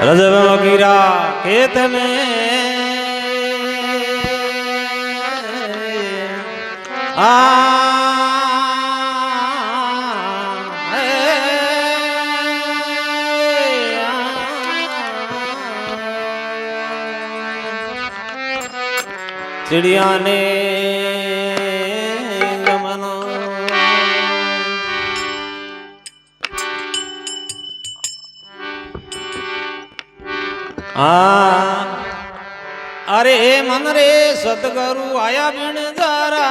रजब वगीरा खेत में चिड़िया ने गमना अरे मन रे सतगुरु आया बिन जारा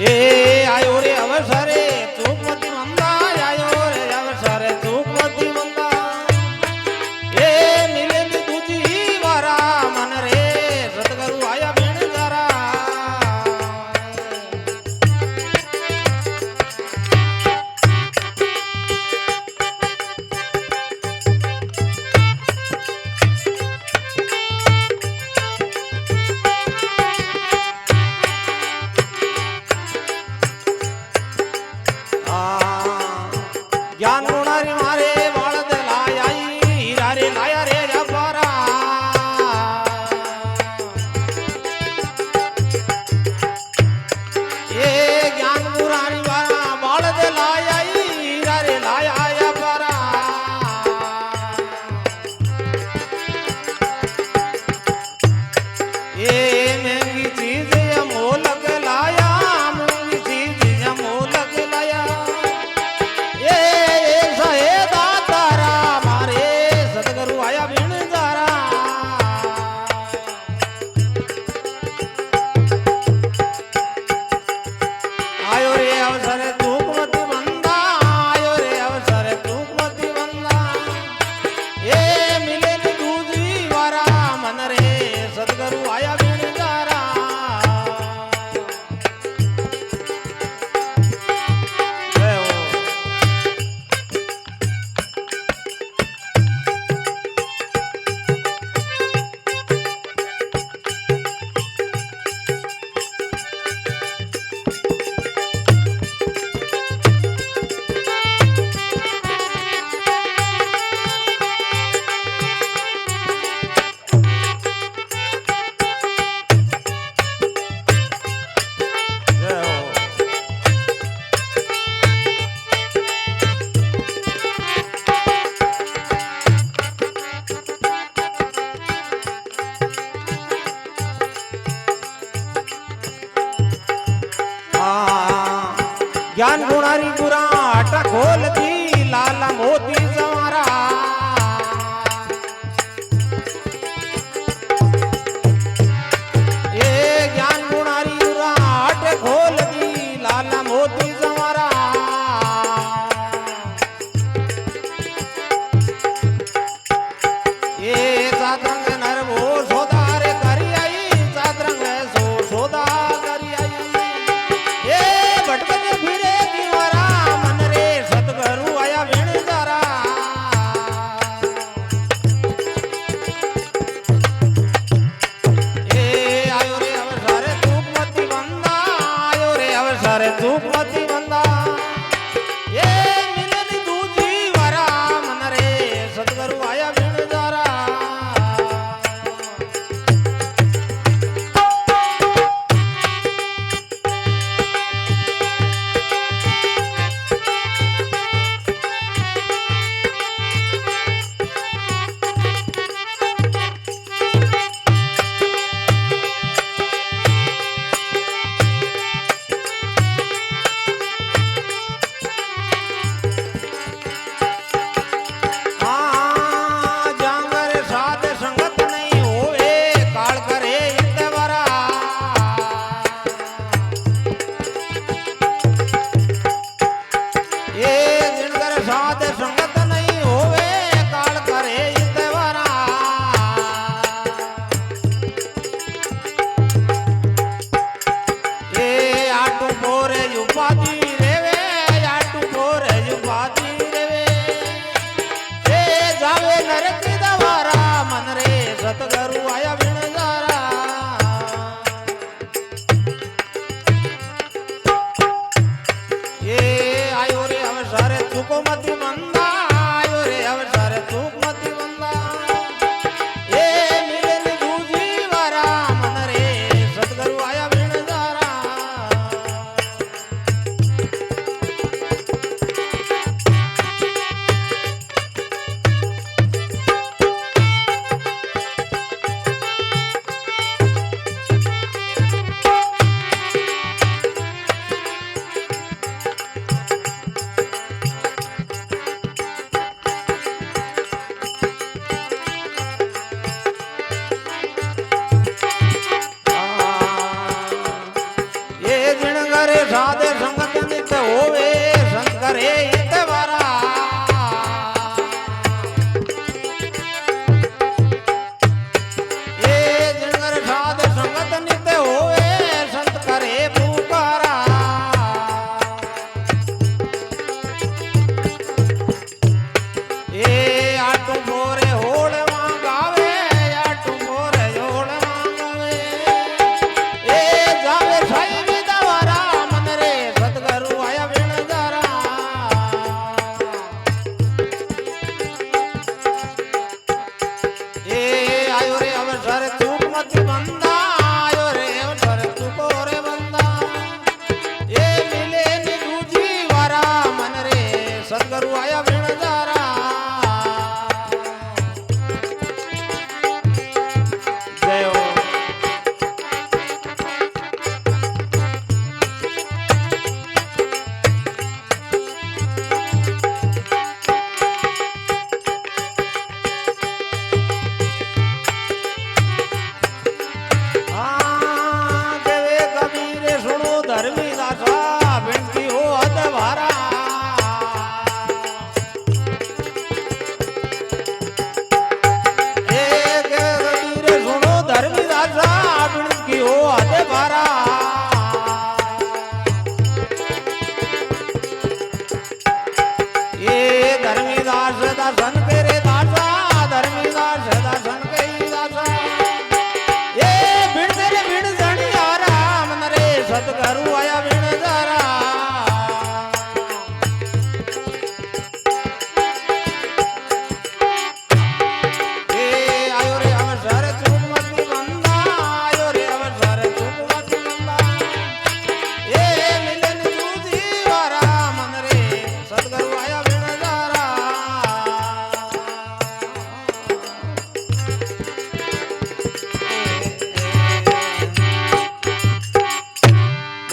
ए आयो रे अवसरे चूकमती मंदा आयो रे अवसरे चूकमती मंदा ए मिले दूजी वारा मन रे सतगुरु आया बिन जारा ज्ञान गुणारी मारे बालद लाया हीरा रे लाया रे जबारा ये ज्ञान गुणारी मारा बालद लाया हीरा रे लाया जबारा ये महंगी चीज मोलक लाया महंगी चीज मोलक लाया ज्ञान गुणारी गुरा आटा खोल दी लाला मोती जवारा ये ज्ञान गुणारी गुरा आटा खोल दी लाला मोती जवारा ये सातरंग नर वो सोदा रे करी आई सातरंग सो सोदा करी आई ये भटकते फिरे दीवारा मन रे सतगुरु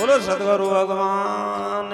બોલો સદગુરુ ભગવાન